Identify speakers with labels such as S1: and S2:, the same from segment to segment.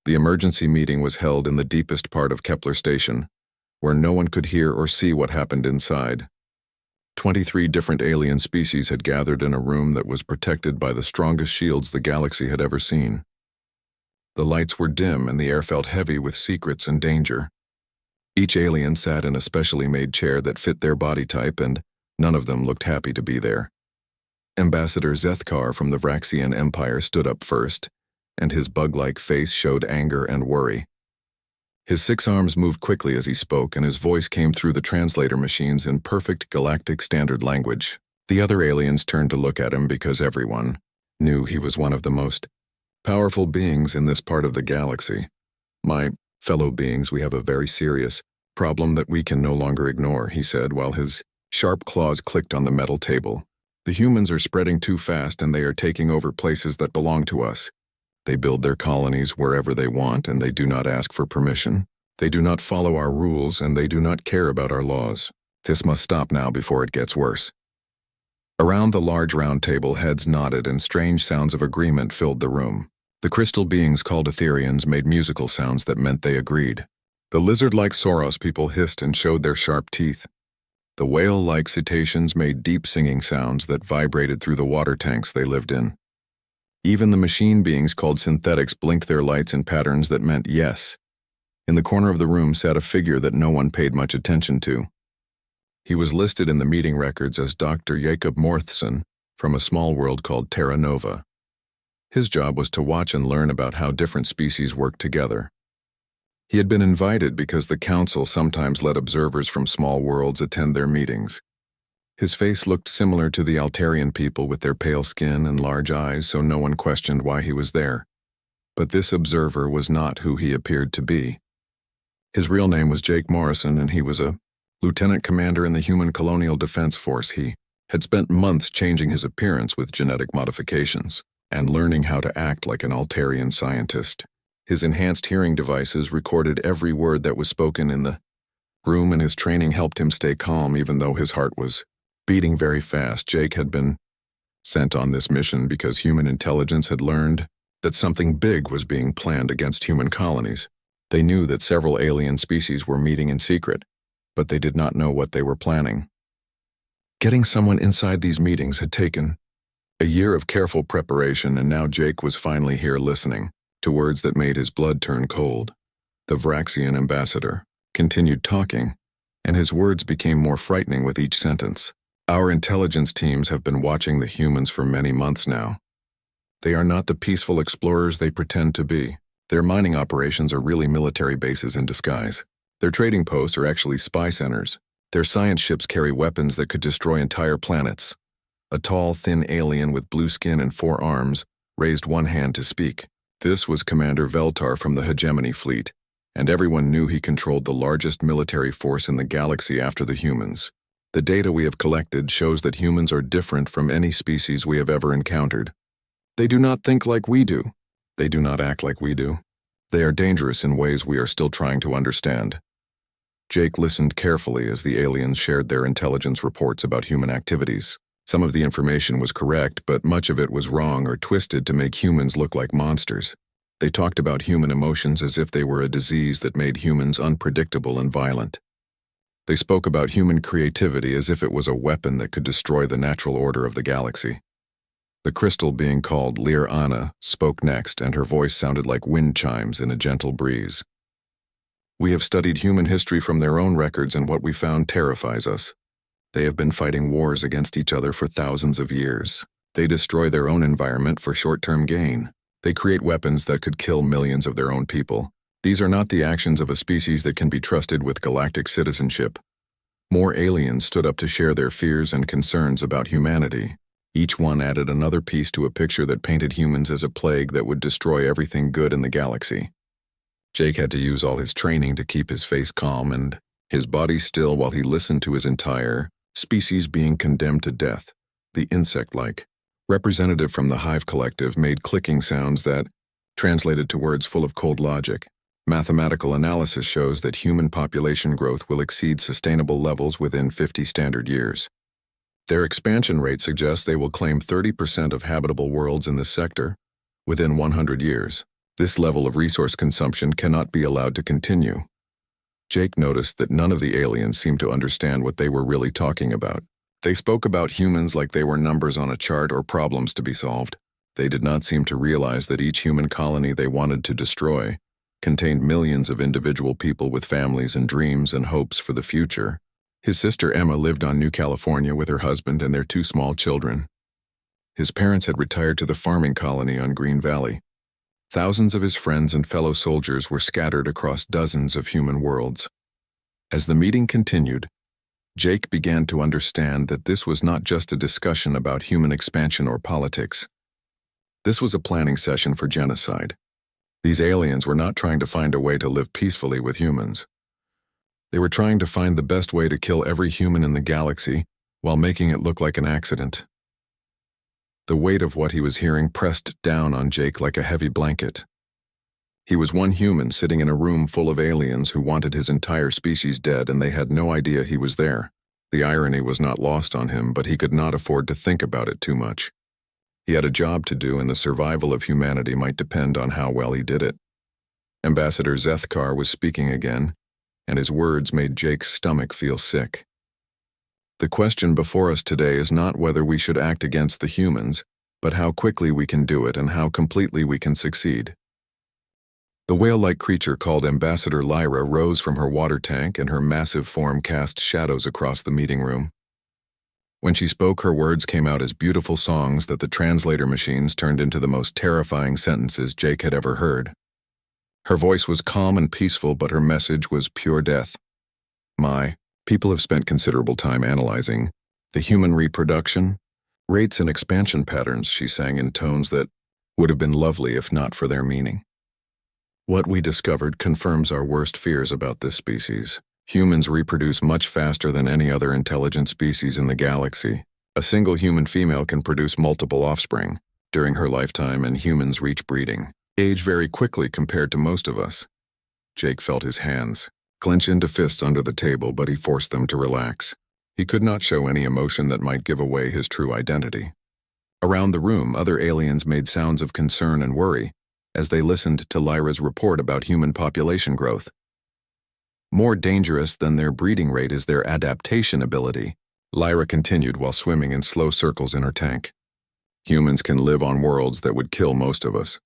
S1: The emergency meeting was held in the deepest part of Kepler Station, where no one could hear or see what happened inside. 23 different alien species had gathered in a room that was protected by the strongest shields the galaxy had ever seen. The lights were dim and the air felt heavy with secrets and danger. Each alien sat in a specially made chair that fit their body type, and none of them looked happy to be there. Ambassador Zethkar from the Vraxian Empire stood up first, and his bug-like face showed anger and worry. His 6 arms moved quickly as he spoke, and his voice came through the translator machines in perfect galactic standard language. The other aliens turned to look at him because everyone knew he was one of the most powerful beings in this part of the galaxy. "My fellow beings, we have a very serious problem that we can no longer ignore," he said while his sharp claws clicked on the metal table. "The humans are spreading too fast and they are taking over places that belong to us. They build their colonies wherever they want and they do not ask for permission. They do not follow our rules and they do not care about our laws. This must stop now before it gets worse." Around the large round table, heads nodded and strange sounds of agreement filled the room. The crystal beings called Etherians made musical sounds that meant they agreed. The lizard-like Soros people hissed and showed their sharp teeth. The whale-like cetaceans made deep singing sounds that vibrated through the water tanks they lived in. Even the machine beings called synthetics blinked their lights in patterns that meant yes. In the corner of the room sat a figure that no one paid much attention to. He was listed in the meeting records as Dr. Jacob Morthson from a small world called Terra Nova. His job was to watch and learn about how different species work together. He had been invited because the council sometimes let observers from small worlds attend their meetings. His face looked similar to the Altarian people with their pale skin and large eyes, so no one questioned why he was there. But this observer was not who he appeared to be. His real name was Jake Morrison, and he was a lieutenant commander in the Human Colonial Defense Force. He had spent months changing his appearance with genetic modifications and learning how to act like an Altarian scientist. His enhanced hearing devices recorded every word that was spoken in the room, and his training helped him stay calm even though his heart was beating very fast. Jake had been sent on this mission because human intelligence had learned that something big was being planned against human colonies. They knew that several alien species were meeting in secret, but they did not know what they were planning. Getting someone inside these meetings had taken a year of careful preparation, and now Jake was finally here listening to words that made his blood turn cold. The Vraxian ambassador continued talking, and his words became more frightening with each sentence. "Our intelligence teams have been watching the humans for many months now. They are not the peaceful explorers they pretend to be. Their mining operations are really military bases in disguise. Their trading posts are actually spy centers. Their science ships carry weapons that could destroy entire planets." A tall, thin alien with blue skin and 4 arms raised one hand to speak. This was Commander Veltar from the Hegemony Fleet, and everyone knew he controlled the largest military force in the galaxy after the humans. "The data we have collected shows that humans are different from any species we have ever encountered. They do not think like we do. They do not act like we do. They are dangerous in ways we are still trying to understand." Jake listened carefully as the aliens shared their intelligence reports about human activities. Some of the information was correct, but much of it was wrong or twisted to make humans look like monsters. They talked about human emotions as if they were a disease that made humans unpredictable and violent. They spoke about human creativity as if it was a weapon that could destroy the natural order of the galaxy. The crystal being called Lear Anna spoke next, and her voice sounded like wind chimes in a gentle breeze. "We have studied human history from their own records, and what we found terrifies us. They have been fighting wars against each other for thousands of years. They destroy their own environment for short-term gain. They create weapons that could kill millions of their own people. These are not the actions of a species that can be trusted with galactic citizenship." More aliens stood up to share their fears and concerns about humanity. Each one added another piece to a picture that painted humans as a plague that would destroy everything good in the galaxy. Jake had to use all his training to keep his face calm and his body still while he listened to his entire species being condemned to death. The insect-like representative from the Hive Collective made clicking sounds that translated to words full of cold logic. "Mathematical analysis shows that human population growth will exceed sustainable levels within 50 standard years. Their expansion rate suggests they will claim 30% of habitable worlds in this sector within 100 years. This level of resource consumption cannot be allowed to continue. Jake noticed that none of the aliens seemed to understand what they were really talking about. They spoke about humans like they were numbers on a chart or problems to be solved. They did not seem to realize that each human colony they wanted to destroy contained millions of individual people with families and dreams and hopes for the future. His sister Emma lived on New California with her husband and their 2 small children. His parents had retired to the farming colony on Green Valley. Thousands of his friends and fellow soldiers were scattered across dozens of human worlds. As the meeting continued, Jake began to understand that this was not just a discussion about human expansion or politics. This was a planning session for genocide. These aliens were not trying to find a way to live peacefully with humans. They were trying to find the best way to kill every human in the galaxy while making it look like an accident. The weight of what he was hearing pressed down on Jake like a heavy blanket. He was one human sitting in a room full of aliens who wanted his entire species dead, and they had no idea he was there. The irony was not lost on him, but he could not afford to think about it too much. He had a job to do, and the survival of humanity might depend on how well he did it. Ambassador Zethkar was speaking again, and his words made Jake's stomach feel sick. The question before us today is not whether we should act against the humans, but how quickly we can do it and how completely we can succeed. The whale-like creature called Ambassador Lyra rose from her water tank, and her massive form cast shadows across the meeting room. When she spoke, her words came out as beautiful songs that the translator machines turned into the most terrifying sentences Jake had ever heard. Her voice was calm and peaceful, but her message was pure death. People have spent considerable time analyzing the human reproduction, rates and expansion patterns, she sang in tones that would have been lovely if not for their meaning. What we discovered confirms our worst fears about this species. Humans reproduce much faster than any other intelligent species in the galaxy. A single human female can produce multiple offspring during her lifetime, and humans reach breeding age very quickly compared to most of us. Jake felt his hands clench into fists under the table, but he forced them to relax. He could not show any emotion that might give away his true identity. Around the room, other aliens made sounds of concern and worry as they listened to Lyra's report about human population growth. More dangerous than their breeding rate is their adaptation ability, Lyra continued while swimming in slow circles in her tank. Humans can live on worlds that would kill most of us.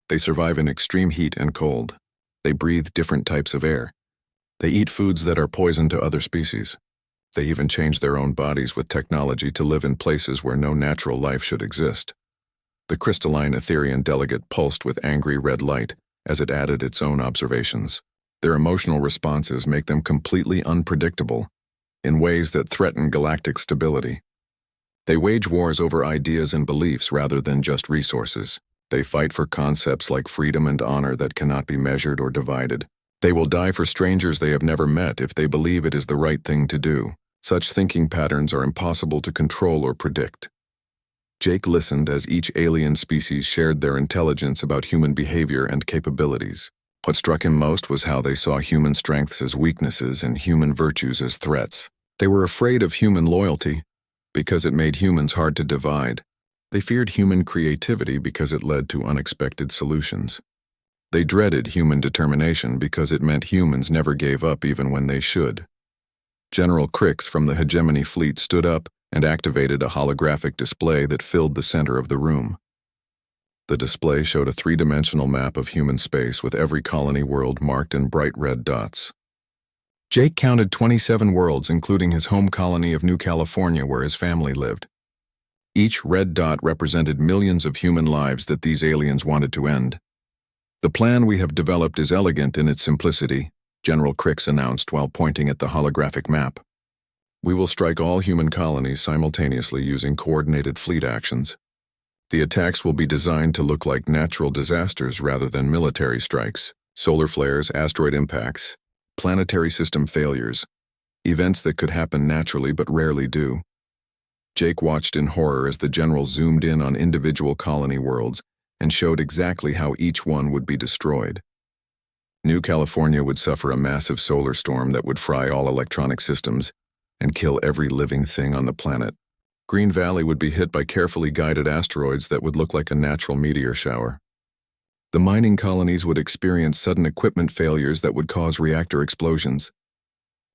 S1: They survive in extreme heat and cold. They breathe different types of air. They eat foods that are poison to other species. They even change their own bodies with technology to live in places where no natural life should exist. The crystalline Etherian delegate pulsed with angry red light as it added its own observations. Their emotional responses make them completely unpredictable in ways that threaten galactic stability. They wage wars over ideas and beliefs rather than just resources. They fight for concepts like freedom and honor that cannot be measured or divided. They will die for strangers they have never met if they believe it is the right thing to do. Such thinking patterns are impossible to control or predict. Jake listened as each alien species shared their intelligence about human behavior and capabilities. What struck him most was how they saw human strengths as weaknesses and human virtues as threats. They were afraid of human loyalty because it made humans hard to divide. They feared human creativity because it led to unexpected solutions. They dreaded human determination because it meant humans never gave up even when they should. General Crix from the Hegemony Fleet stood up and activated a holographic display that filled the center of the room. The display showed a 3-dimensional map of human space with every colony world marked in bright red dots. Jake counted 27 worlds, including his home colony of New California where his family lived. Each red dot represented millions of human lives that these aliens wanted to end. The plan we have developed is elegant in its simplicity, General Crix announced while pointing at the holographic map. We will strike all human colonies simultaneously using coordinated fleet actions. The attacks will be designed to look like natural disasters rather than military strikes, solar flares, asteroid impacts, planetary system failures, events that could happen naturally but rarely do. Jake watched in horror as the general zoomed in on individual colony worlds and showed exactly how each one would be destroyed. New California would suffer a massive solar storm that would fry all electronic systems and kill every living thing on the planet. Green Valley would be hit by carefully guided asteroids that would look like a natural meteor shower. The mining colonies would experience sudden equipment failures that would cause reactor explosions.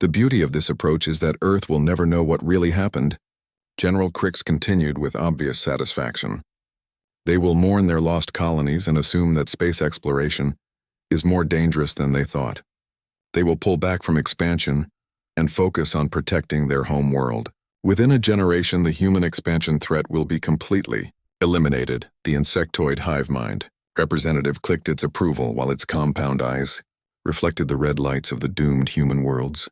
S1: The beauty of this approach is that Earth will never know what really happened. General Crix continued with obvious satisfaction. They will mourn their lost colonies and assume that space exploration is more dangerous than they thought. They will pull back from expansion and focus on protecting their home world. Within a generation, the human expansion threat will be completely eliminated. The insectoid hive mind representative clicked its approval while its compound eyes reflected the red lights of the doomed human worlds.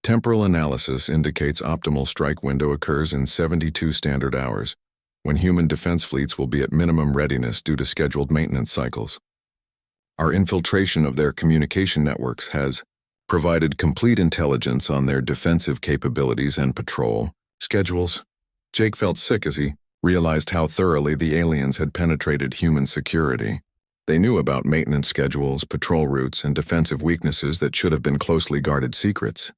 S1: Temporal analysis indicates optimal strike window occurs in 72 standard hours, when human defense fleets will be at minimum readiness due to scheduled maintenance cycles. Our infiltration of their communication networks has provided complete intelligence on their defensive capabilities and patrol schedules. Jake felt sick as he realized how thoroughly the aliens had penetrated human security. They knew about maintenance schedules, patrol routes, and defensive weaknesses that should have been closely guarded secrets.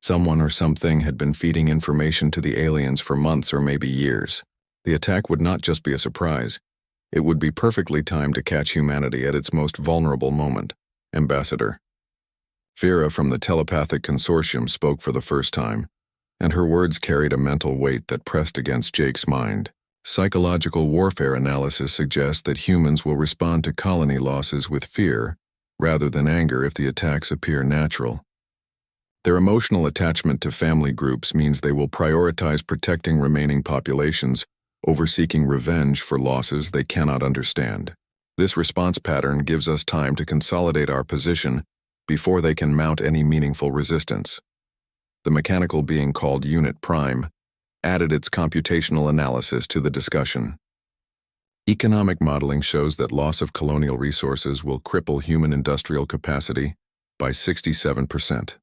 S1: Someone or something had been feeding information to the aliens for months or maybe years. The attack would not just be a surprise. It would be perfectly timed to catch humanity at its most vulnerable moment. Ambassador Fira from the Telepathic Consortium spoke for the first time, and her words carried a mental weight that pressed against Jake's mind. Psychological warfare analysis suggests that humans will respond to colony losses with fear rather than anger if the attacks appear natural. Their emotional attachment to family groups means they will prioritize protecting remaining populations over seeking revenge for losses they cannot understand. This response pattern gives us time to consolidate our position before they can mount any meaningful resistance. The mechanical being called Unit Prime added its computational analysis to the discussion. Economic modeling shows that loss of colonial resources will cripple human industrial capacity by 67%.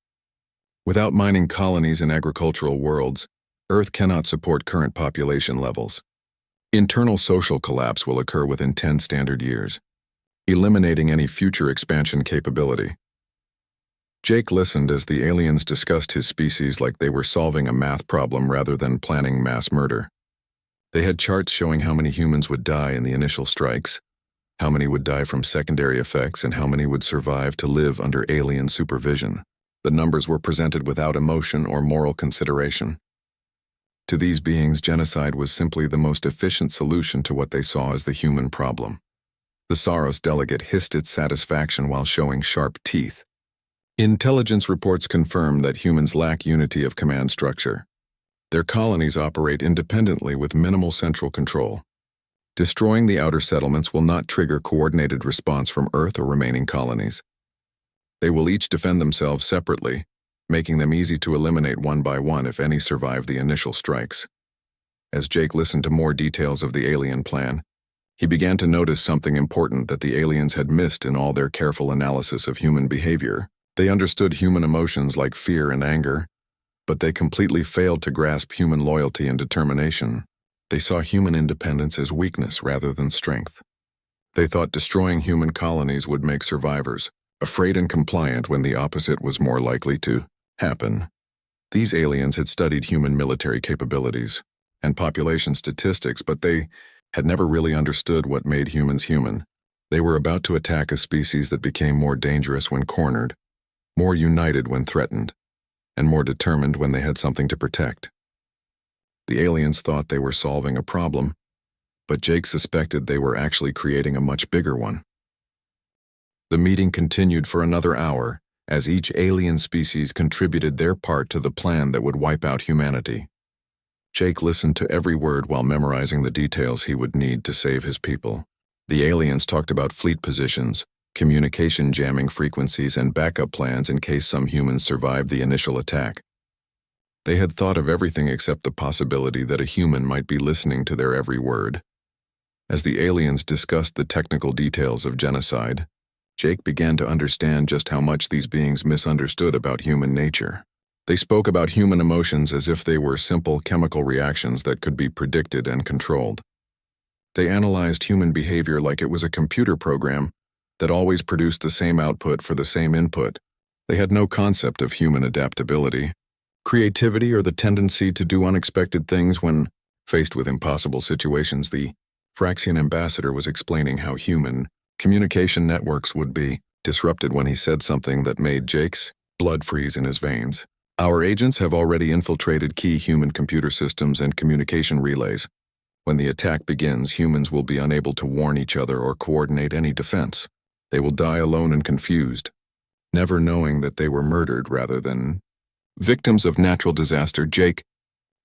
S1: Without mining colonies in agricultural worlds, Earth cannot support current population levels. Internal social collapse will occur within 10 standard years, eliminating any future expansion capability. Jake listened as the aliens discussed his species like they were solving a math problem rather than planning mass murder. They had charts showing how many humans would die in the initial strikes, how many would die from secondary effects, and how many would survive to live under alien supervision. The numbers were presented without emotion or moral consideration. To these beings, genocide was simply the most efficient solution to what they saw as the human problem. The Saros delegate hissed its satisfaction while showing sharp teeth. Intelligence reports confirm that humans lack unity of command structure. Their colonies operate independently with minimal central control. Destroying the outer settlements will not trigger coordinated response from Earth or remaining colonies. They will each defend themselves separately, making them easy to eliminate one by one if any survive the initial strikes. As Jake listened to more details of the alien plan, he began to notice something important that the aliens had missed in all their careful analysis of human behavior. They understood human emotions like fear and anger, but they completely failed to grasp human loyalty and determination. They saw human independence as weakness rather than strength. They thought destroying human colonies would make survivors afraid and compliant when the opposite was more likely to happen. These aliens had studied human military capabilities and population statistics, but they had never really understood what made humans human. They were about to attack a species that became more dangerous when cornered, more united when threatened, and more determined when they had something to protect. The aliens thought they were solving a problem, but Jake suspected they were actually creating a much bigger one. The meeting continued for another hour as each alien species contributed their part to the plan that would wipe out humanity. Jake listened to every word while memorizing the details he would need to save his people. The aliens talked about fleet positions, communication jamming frequencies, and backup plans in case some humans survived the initial attack. They had thought of everything except the possibility that a human might be listening to their every word. As the aliens discussed the technical details of genocide, Jake began to understand just how much these beings misunderstood about human nature. They spoke about human emotions as if they were simple chemical reactions that could be predicted and controlled. They analyzed human behavior like it was a computer program that always produced the same output for the same input. They had no concept of human adaptability, creativity, or the tendency to do unexpected things when faced with impossible situations. The Fraxian ambassador was explaining how human Communication networks would be disrupted when he said something that made Jake's blood freeze in his veins. Our agents have already infiltrated key human computer systems and communication relays. When the attack begins, humans will be unable to warn each other or coordinate any defense. They will die alone and confused, never knowing that they were murdered rather than victims of natural disaster. Jake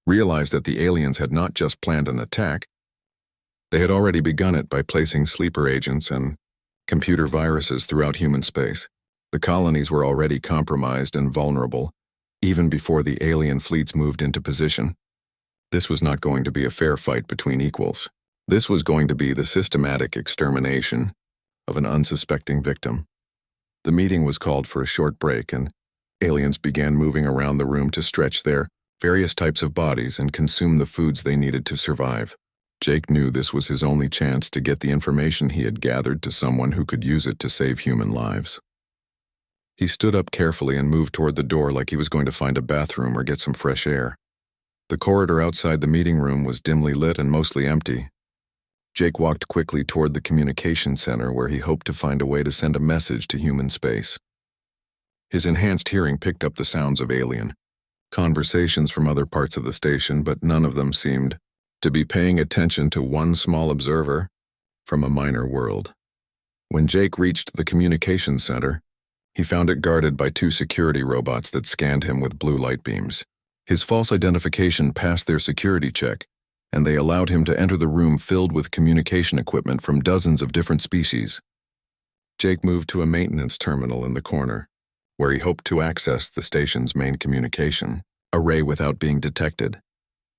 S1: realized that the aliens had not just planned an attack. They had already begun it by placing sleeper agents and computer viruses throughout human space. The colonies were already compromised and vulnerable, even before the alien fleets moved into position. This was not going to be a fair fight between equals. This was going to be the systematic extermination of an unsuspecting victim. The meeting was called for a short break, and aliens began moving around the room to stretch their various types of bodies and consume the foods they needed to survive. Jake knew this was his only chance to get the information he had gathered to someone who could use it to save human lives. He stood up carefully and moved toward the door like he was going to find a bathroom or get some fresh air. The corridor outside the meeting room was dimly lit and mostly empty. Jake walked quickly toward the communication center where he hoped to find a way to send a message to human space. His enhanced hearing picked up the sounds of alien conversations from other parts of the station, but none of them seemed to be paying attention to one small observer from a minor world. When Jake reached the communication center, he found it guarded by two security robots that scanned him with blue light beams. His false identification passed their security check, and they allowed him to enter the room filled with communication equipment from dozens of different species. Jake moved to a maintenance terminal in the corner, where he hoped to access the station's main communication array without being detected.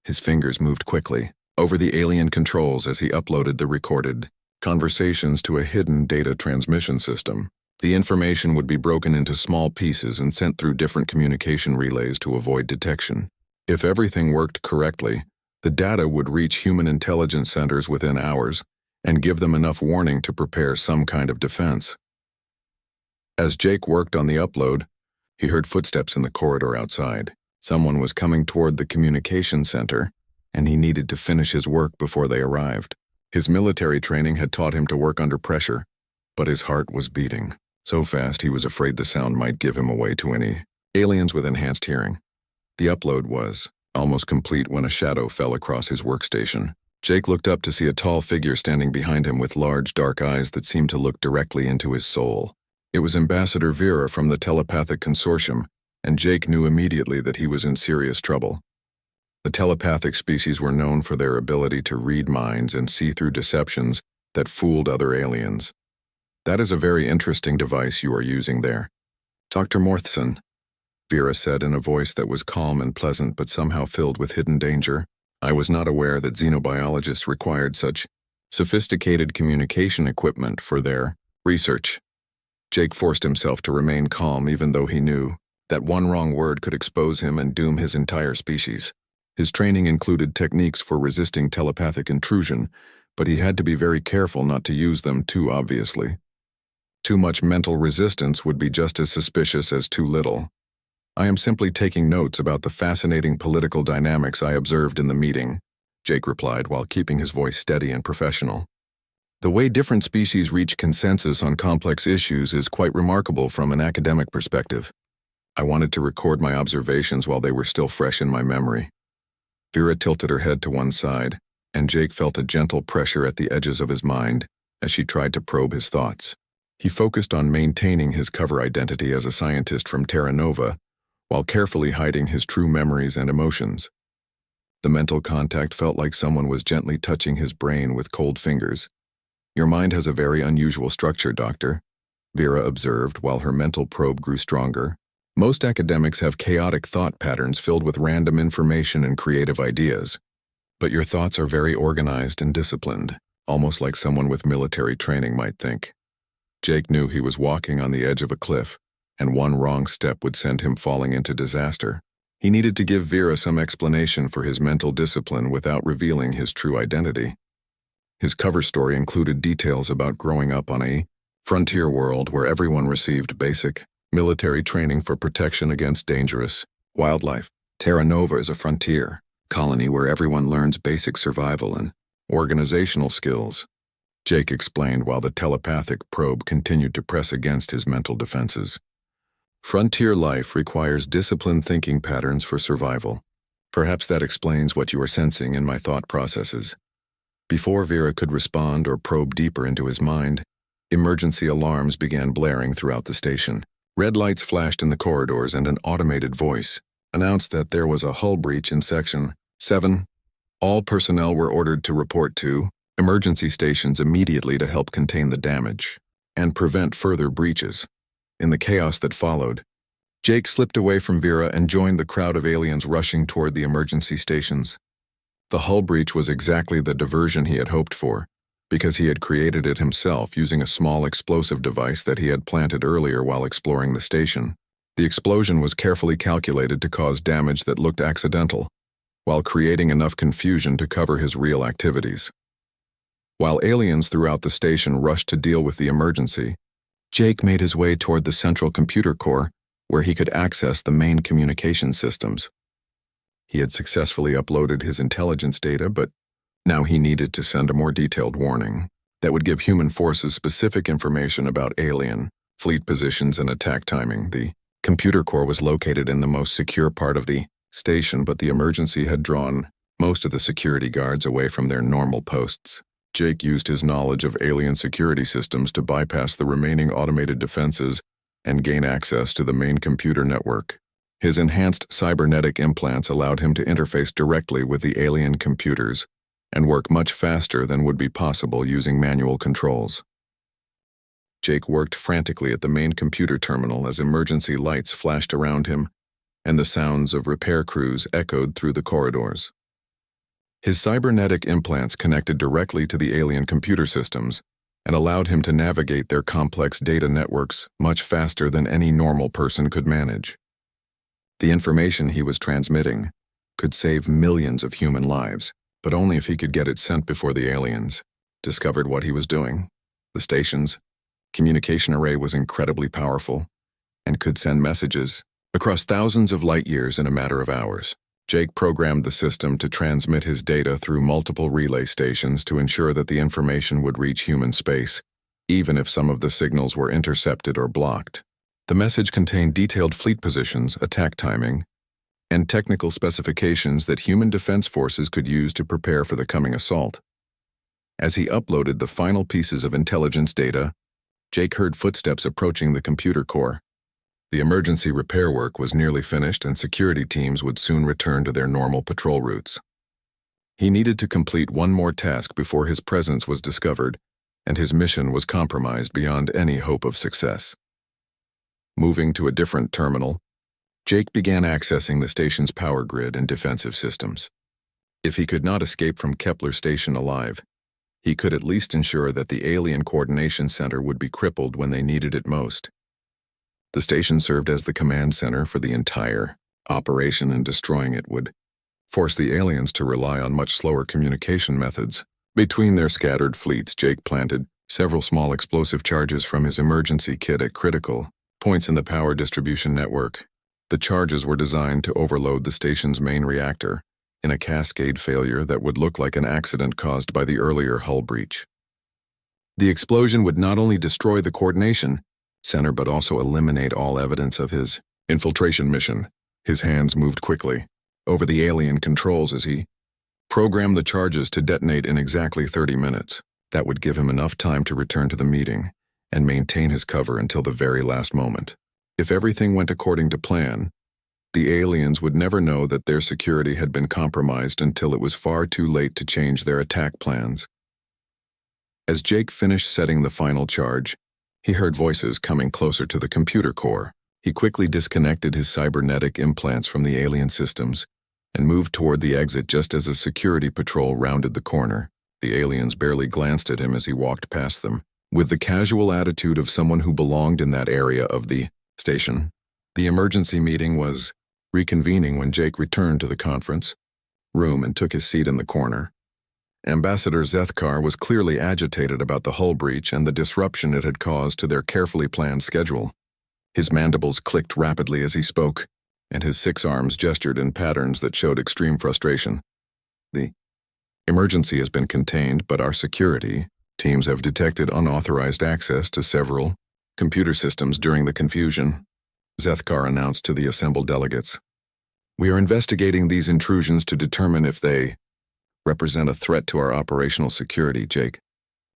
S1: His fingers moved quickly over the alien controls as he uploaded the recorded conversations to a hidden data transmission system. The information would be broken into small pieces and sent through different communication relays to avoid detection. If everything worked correctly, the data would reach human intelligence centers within hours and give them enough warning to prepare some kind of defense. As Jake worked on the upload, he heard footsteps in the corridor outside. Someone was coming toward the communication center, and he needed to finish his work before they arrived. His military training had taught him to work under pressure, but his heart was beating so fast he was afraid the sound might give him away to any aliens with enhanced hearing. The upload was almost complete when a shadow fell across his workstation. Jake looked up to see a tall figure standing behind him with large dark eyes that seemed to look directly into his soul. It was Ambassador Vera from the Telepathic Consortium, and Jake knew immediately that he was in serious trouble. The telepathic species were known for their ability to read minds and see through deceptions that fooled other aliens. "That is a very interesting device you are using there, Dr. Morthson," Vera said in a voice that was calm and pleasant but somehow filled with hidden danger. "I was not aware that xenobiologists required such sophisticated communication equipment for their research." Jake forced himself to remain calm even though he knew that one wrong word could expose him and doom his entire species. His training included techniques for resisting telepathic intrusion, but he had to be very careful not to use them too obviously. Too much mental resistance would be just as suspicious as too little. "I am simply taking notes about the fascinating political dynamics I observed in the meeting," Jake replied while keeping his voice steady and professional. "The way different species reach consensus on complex issues is quite remarkable from an academic perspective. I wanted to record my observations while they were still fresh in my memory." Vera tilted her head to one side, and Jake felt a gentle pressure at the edges of his mind as she tried to probe his thoughts. He focused on maintaining his cover identity as a scientist from Terra Nova, while carefully hiding his true memories and emotions. The mental contact felt like someone was gently touching his brain with cold fingers. "Your mind has a very unusual structure, Doctor," Vera observed while her mental probe grew stronger. "Most academics have chaotic thought patterns filled with random information and creative ideas. But your thoughts are very organized and disciplined, almost like someone with military training might think." Jake knew he was walking on the edge of a cliff, and one wrong step would send him falling into disaster. He needed to give Vera some explanation for his mental discipline without revealing his true identity. His cover story included details about growing up on a frontier world where everyone received basic military training for protection against dangerous wildlife. Terra Nova is a frontier colony where everyone learns basic survival and organizational skills. Jake explained while the telepathic probe continued to press against his mental defenses. Frontier life requires disciplined thinking patterns for survival. Perhaps that explains what you are sensing in my thought processes. Before Vera could respond or probe deeper into his mind, emergency alarms began blaring throughout the station. Red lights flashed in the corridors and an automated voice announced that there was a hull breach in Section 7. All personnel were ordered to report to emergency stations immediately to help contain the damage and prevent further breaches. In the chaos that followed, Jake slipped away from Vera and joined the crowd of aliens rushing toward the emergency stations. The hull breach was exactly the diversion he had hoped for, because he had created it himself using a small explosive device that he had planted earlier while exploring the station. The explosion was carefully calculated to cause damage that looked accidental, while creating enough confusion to cover his real activities. While aliens throughout the station rushed to deal with the emergency, Jake made his way toward the central computer core, where he could access the main communication systems. He had successfully uploaded his intelligence data, but now he needed to send a more detailed warning that would give human forces specific information about alien fleet positions and attack timing. The computer core was located in the most secure part of the station, but the emergency had drawn most of the security guards away from their normal posts. Jake used his knowledge of alien security systems to bypass the remaining automated defenses and gain access to the main computer network. His enhanced cybernetic implants allowed him to interface directly with the alien computers and work much faster than would be possible using manual controls. Jake worked frantically at the main computer terminal as emergency lights flashed around him and the sounds of repair crews echoed through the corridors. His cybernetic implants connected directly to the alien computer systems and allowed him to navigate their complex data networks much faster than any normal person could manage. The information he was transmitting could save millions of human lives, but only if he could get it sent before the aliens discovered what he was doing. The station's communication array was incredibly powerful and could send messages across thousands of light years in a matter of hours. Jake programmed the system to transmit his data through multiple relay stations to ensure that the information would reach human space, even if some of the signals were intercepted or blocked. The message contained detailed fleet positions, attack timing, and technical specifications that human defense forces could use to prepare for the coming assault. As he uploaded the final pieces of intelligence data, Jake heard footsteps approaching the computer core. The emergency repair work was nearly finished and security teams would soon return to their normal patrol routes. He needed to complete one more task before his presence was discovered, and his mission was compromised beyond any hope of success. Moving to a different terminal, Jake began accessing the station's power grid and defensive systems. If he could not escape from Kepler Station alive, he could at least ensure that the Alien Coordination Center would be crippled when they needed it most. The station served as the command center for the entire operation, and destroying it would force the aliens to rely on much slower communication methods. Between their scattered fleets, Jake planted several small explosive charges from his emergency kit at critical points in the power distribution network. The charges were designed to overload the station's main reactor in a cascade failure that would look like an accident caused by the earlier hull breach. The explosion would not only destroy the coordination center but also eliminate all evidence of his infiltration mission. His hands moved quickly over the alien controls as he programmed the charges to detonate in exactly 30 minutes. That would give him enough time to return to the meeting and maintain his cover until the very last moment. If everything went according to plan, the aliens would never know that their security had been compromised until it was far too late to change their attack plans. As Jake finished setting the final charge, he heard voices coming closer to the computer core. He quickly disconnected his cybernetic implants from the alien systems and moved toward the exit just as a security patrol rounded the corner. The aliens barely glanced at him as he walked past them, with the casual attitude of someone who belonged in that area of the station. The emergency meeting was reconvening when Jake returned to the conference room and took his seat in the corner. Ambassador Zethkar was clearly agitated about the hull breach and the disruption it had caused to their carefully planned schedule. His mandibles clicked rapidly as he spoke, and his 6 arms gestured in patterns that showed extreme frustration. The emergency has been contained, but our security Teams have detected unauthorized access to several computer systems during the confusion, Zethkar announced to the assembled delegates. We are investigating these intrusions to determine if they represent a threat to our operational security. Jake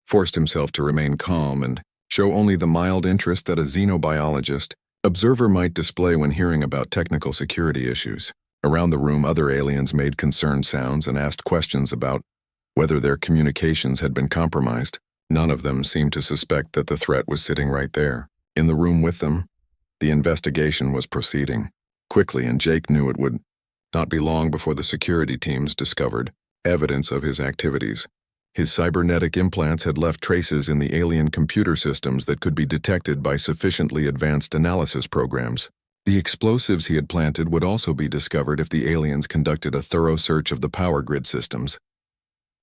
S1: forced himself to remain calm and show only the mild interest that a xenobiologist observer might display when hearing about technical security issues. Around the room, other aliens made concerned sounds and asked questions about whether their communications had been compromised. None of them seemed to suspect that the threat was sitting right there, in the room with them. The investigation was proceeding quickly, and Jake knew it would not be long before the security teams discovered evidence of his activities. His cybernetic implants had left traces in the alien computer systems that could be detected by sufficiently advanced analysis programs. The explosives he had planted would also be discovered if the aliens conducted a thorough search of the power grid systems.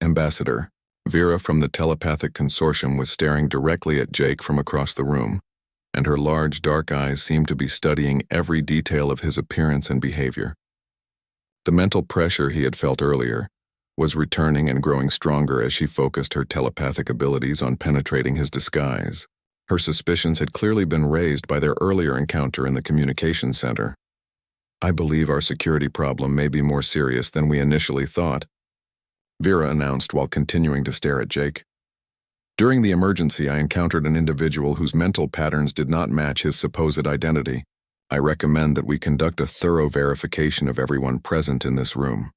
S1: Ambassador Vera from the Telepathic Consortium was staring directly at Jake from across the room, and her large dark eyes seemed to be studying every detail of his appearance and behavior. The mental pressure he had felt earlier was returning and growing stronger as she focused her telepathic abilities on penetrating his disguise. Her suspicions had clearly been raised by their earlier encounter in the communications center. I believe our security problem may be more serious than we initially thought, Vera announced while continuing to stare at Jake. During the emergency, I encountered an individual whose mental patterns did not match his supposed identity. I recommend that we conduct a thorough verification of everyone present in this room.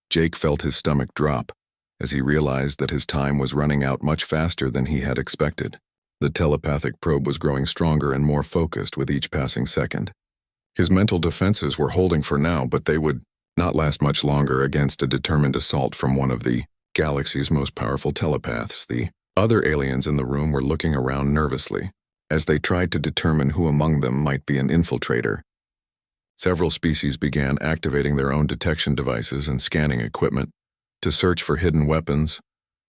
S1: Jake felt his stomach drop as he realized that his time was running out much faster than he had expected. The telepathic probe was growing stronger and more focused with each passing second. His mental defenses were holding for now, but they would not last much longer against a determined assault from one of the galaxy's most powerful telepaths. The other aliens in the room were looking around nervously as they tried to determine who among them might be an infiltrator. Several species began activating their own detection devices and scanning equipment to search for hidden weapons,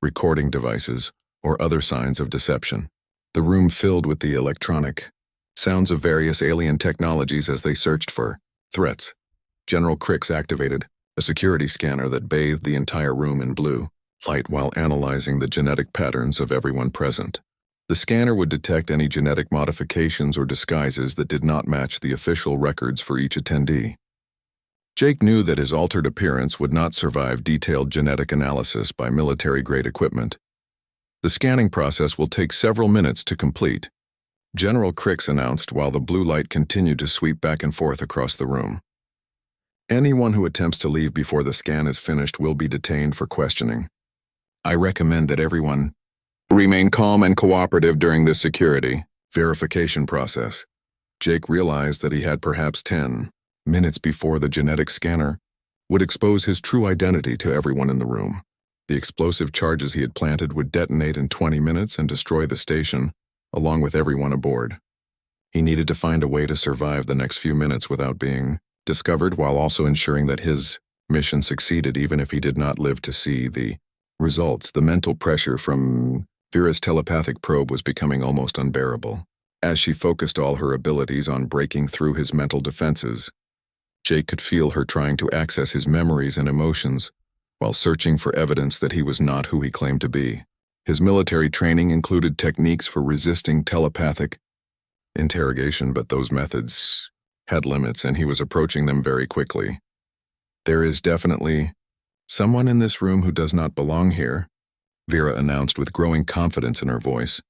S1: recording devices, or other signs of deception. The room filled with the electronic sounds of various alien technologies as they searched for threats. General Crix activated a security scanner that bathed the entire room in blue light while analyzing the genetic patterns of everyone present. The scanner would detect any genetic modifications or disguises that did not match the official records for each attendee. Jake knew that his altered appearance would not survive detailed genetic analysis by military-grade equipment. The scanning process will take several minutes to complete, General Crix announced while the blue light continued to sweep back and forth across the room. Anyone who attempts to leave before the scan is finished will be detained for questioning. I recommend that everyone remain calm and cooperative during this security verification process. Jake realized that he had perhaps 10 minutes before the genetic scanner would expose his true identity to everyone in the room. The explosive charges he had planted would detonate in 20 minutes and destroy the station, along with everyone aboard. He needed to find a way to survive the next few minutes without being discovered, while also ensuring that his mission succeeded even if he did not live to see the results. The mental pressure from Vera's telepathic probe was becoming almost unbearable. As she focused all her abilities on breaking through his mental defenses, Jake could feel her trying to access his memories and emotions while searching for evidence that he was not who he claimed to be. His military training included techniques for resisting telepathic interrogation, but those methods had limits, and he was approaching them very quickly. There is definitely someone in this room who does not belong here, Vera announced with growing confidence in her voice.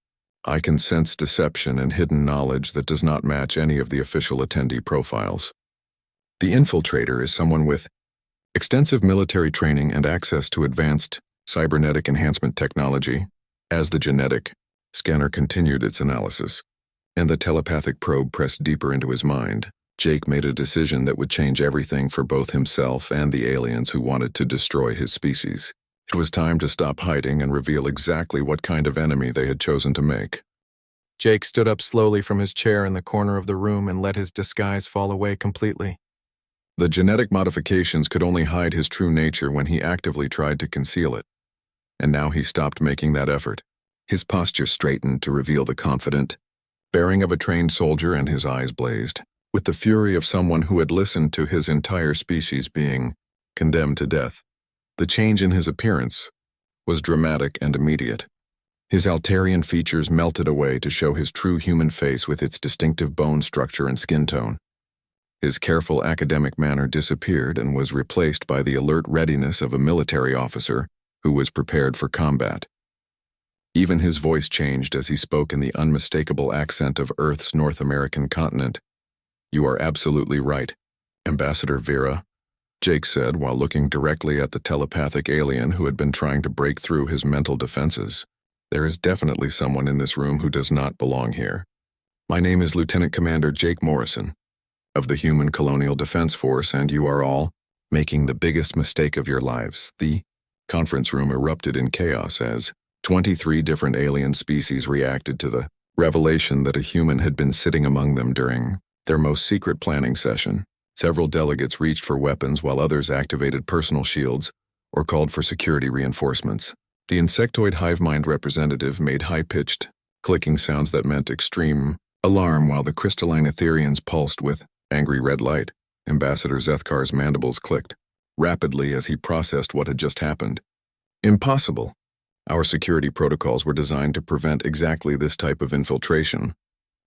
S1: I can sense deception and hidden knowledge that does not match any of the official attendee profiles. The infiltrator is someone with extensive military training and access to advanced cybernetic enhancement technology. As the genetic scanner continued its analysis, and the telepathic probe pressed deeper into his mind, Jake made a decision that would change everything for both himself and the aliens who wanted to destroy his species. It was time to stop hiding and reveal exactly what kind of enemy they had chosen to make. Jake stood up slowly from his chair in the corner of the room and let his disguise fall away completely. The genetic modifications could only hide his true nature when he actively tried to conceal it, and now he stopped making that effort. His posture straightened to reveal the confident bearing of a trained soldier, and his eyes blazed with the fury of someone who had listened to his entire species being condemned to death. The change in his appearance was dramatic and immediate. His Altarian features melted away to show his true human face with its distinctive bone structure and skin tone. His careful academic manner disappeared and was replaced by the alert readiness of a military officer who was prepared for combat. Even his voice changed as he spoke in the unmistakable accent of Earth's North American continent. "You are absolutely right, Ambassador Vera," Jake said while looking directly at the telepathic alien who had been trying to break through his mental defenses. "There is definitely someone in this room who does not belong here. My name is Lieutenant Commander Jake Morrison of the Human Colonial Defense Force, and you are all making the biggest mistake of your lives." The conference room erupted in chaos as 23 different alien species reacted to the revelation that a human had been sitting among them during their most secret planning session. Several delegates reached for weapons while others activated personal shields or called for security reinforcements. The insectoid hive mind representative made high-pitched, clicking sounds that meant extreme alarm while the crystalline Etherians pulsed with angry red light. Ambassador Zethkar's mandibles clicked rapidly as he processed what had just happened. "Impossible. Our security protocols were designed to prevent exactly this type of infiltration.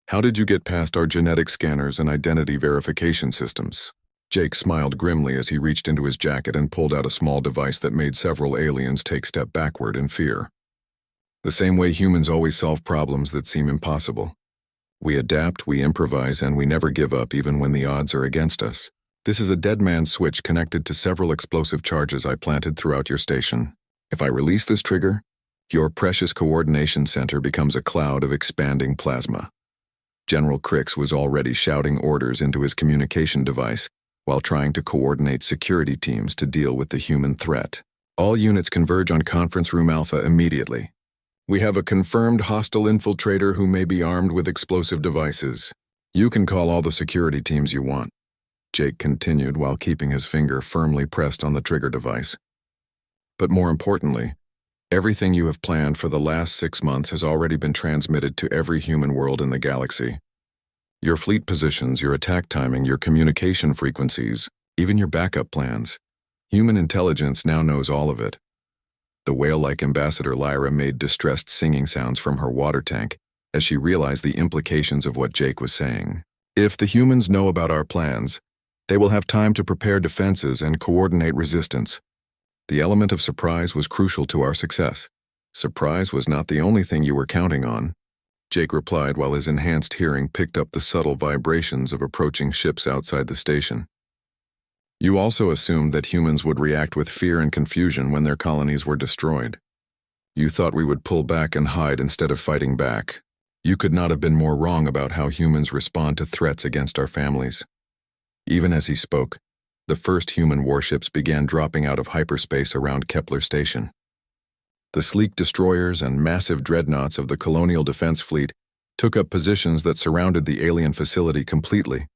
S1: How did you get past our genetic scanners and identity verification systems?" Jake smiled grimly as he reached into his jacket and pulled out a small device that made several aliens take a step backward in fear. "The same way humans always solve problems that seem impossible. We adapt, we improvise, and we never give up even when the odds are against us. This is a dead man's switch connected to several explosive charges I planted throughout your station. If I release this trigger, your precious coordination center becomes a cloud of expanding plasma." General Crix was already shouting orders into his communication device while trying to coordinate security teams to deal with the human threat. "All units converge on Conference Room Alpha immediately. We have a confirmed hostile infiltrator who may be armed with explosive devices. You can call all the security teams you want," Jake continued while keeping his finger firmly pressed on the trigger device. "But more importantly, everything you have planned for the last 6 months has already been transmitted to every human world in the galaxy. Your fleet positions, your attack timing, your communication frequencies, even your backup plans. Human intelligence now knows all of it." The whale-like Ambassador Lyra made distressed singing sounds from her water tank as she realized the implications of what Jake was saying. "If the humans know about our plans, they will have time to prepare defenses and coordinate resistance. The element of surprise was crucial to our success." "Surprise was not the only thing you were counting on," Jake replied while his enhanced hearing picked up the subtle vibrations of approaching ships outside the station. "You also assumed that humans would react with fear and confusion when their colonies were destroyed. You thought we would pull back and hide instead of fighting back. You could not have been more wrong about how humans respond to threats against our families." Even as he spoke, the first human warships began dropping out of hyperspace around Kepler Station. The sleek destroyers and massive dreadnoughts of the Colonial Defense Fleet took up positions that surrounded the alien facility completely.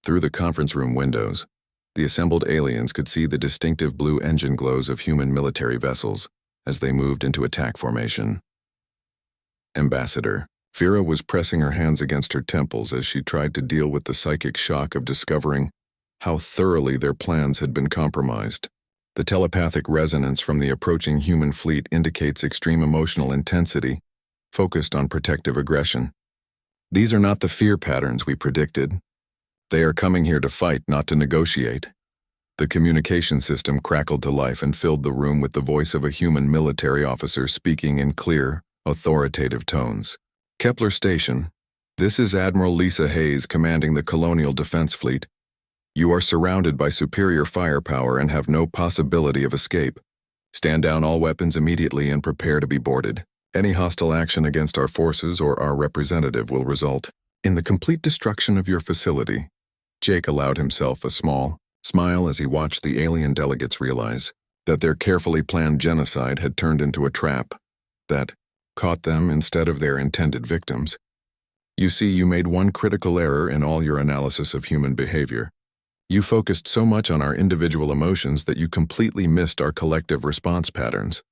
S1: Through the conference room windows, the assembled aliens could see the distinctive blue engine glows of human military vessels as they moved into attack formation. "Ambassador." Vera was pressing her hands against her temples as she tried to deal with the psychic shock of discovering how thoroughly their plans had been compromised. The telepathic resonance from the approaching human fleet indicates extreme emotional intensity, focused on protective aggression. "These are not the fear patterns we predicted. They are coming here to fight, not to negotiate." The communication system crackled to life and filled the room with the voice of a human military officer speaking in clear, authoritative tones. "Kepler Station, this is Admiral Lisa Hayes commanding the Colonial Defense Fleet. You are surrounded by superior firepower and have no possibility of escape. Stand down all weapons immediately and prepare to be boarded. Any hostile action against our forces or our representative will result in the complete destruction of your facility." Jake allowed himself a small smile as he watched the alien delegates realize that their carefully planned genocide had turned into a trap that caught them instead of their intended victims. "You see, you made one critical error in all your analysis of human behavior. You focused so much on our individual emotions that you completely missed our collective response patterns."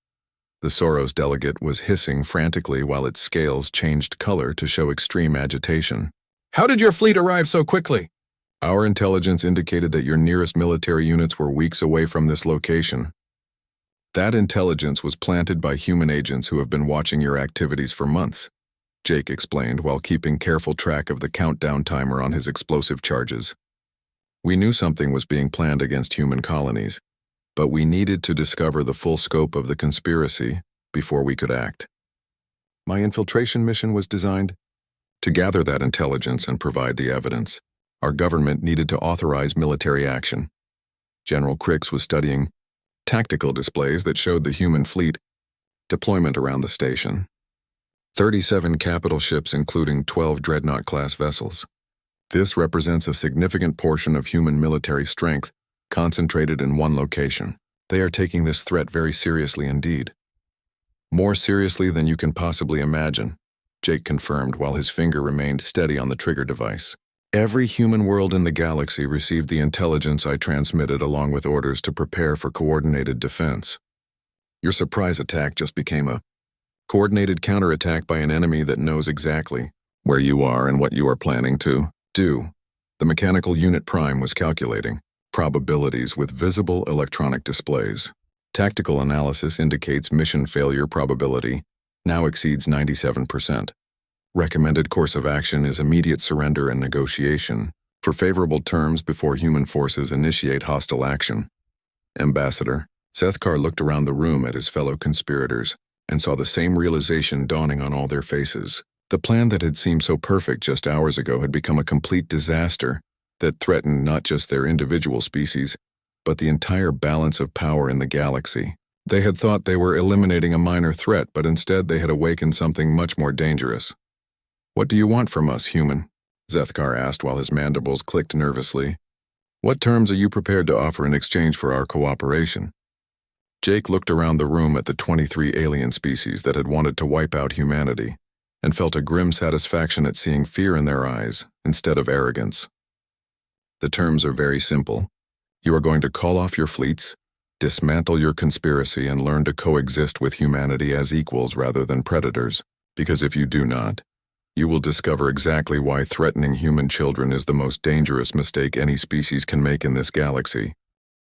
S1: The Soros delegate was hissing frantically while its scales changed color to show extreme agitation. "How did your fleet arrive so quickly?" "Our intelligence indicated that your nearest military units were weeks away from this location." That intelligence was planted by human agents who have been watching your activities for months, Jake explained while keeping careful track of the countdown timer on his explosive charges. We knew something was being planned against human colonies, but we needed to discover the full scope of the conspiracy before we could act. My infiltration mission was designed to gather that intelligence and provide the evidence. Our government needed to authorize military action. General Crix was studying tactical displays that showed the human fleet deployment around the station. 37 capital ships including 12 dreadnought-class vessels. This represents a significant portion of human military strength concentrated in one location. They are taking this threat very seriously indeed. More seriously than you can possibly imagine, Jake confirmed while his finger remained steady on the trigger device. Every human world in the galaxy received the intelligence I transmitted along with orders to prepare for coordinated defense. Your surprise attack just became a coordinated counterattack by an enemy that knows exactly where you are and what you are planning to do. The mechanical unit prime was calculating probabilities with visible electronic displays. Tactical analysis indicates mission failure probability now exceeds 97%. Recommended course of action is immediate surrender and negotiation for favorable terms before human forces initiate hostile action. Ambassador, Sethkar looked around the room at his fellow conspirators and saw the same realization dawning on all their faces. The plan that had seemed so perfect just hours ago had become a complete disaster that threatened not just their individual species, but the entire balance of power in the galaxy. They had thought they were eliminating a minor threat, but instead they had awakened something much more dangerous. "What do you want from us, human?" Sethkar asked while his mandibles clicked nervously. "What terms are you prepared to offer in exchange for our cooperation?" Jake looked around the room at the 23 alien species that had wanted to wipe out humanity and felt a grim satisfaction at seeing fear in their eyes instead of arrogance. "The terms are very simple. You are going to call off your fleets, dismantle your conspiracy, and learn to coexist with humanity as equals rather than predators, because if you do not, you will discover exactly why threatening human children is the most dangerous mistake any species can make in this galaxy.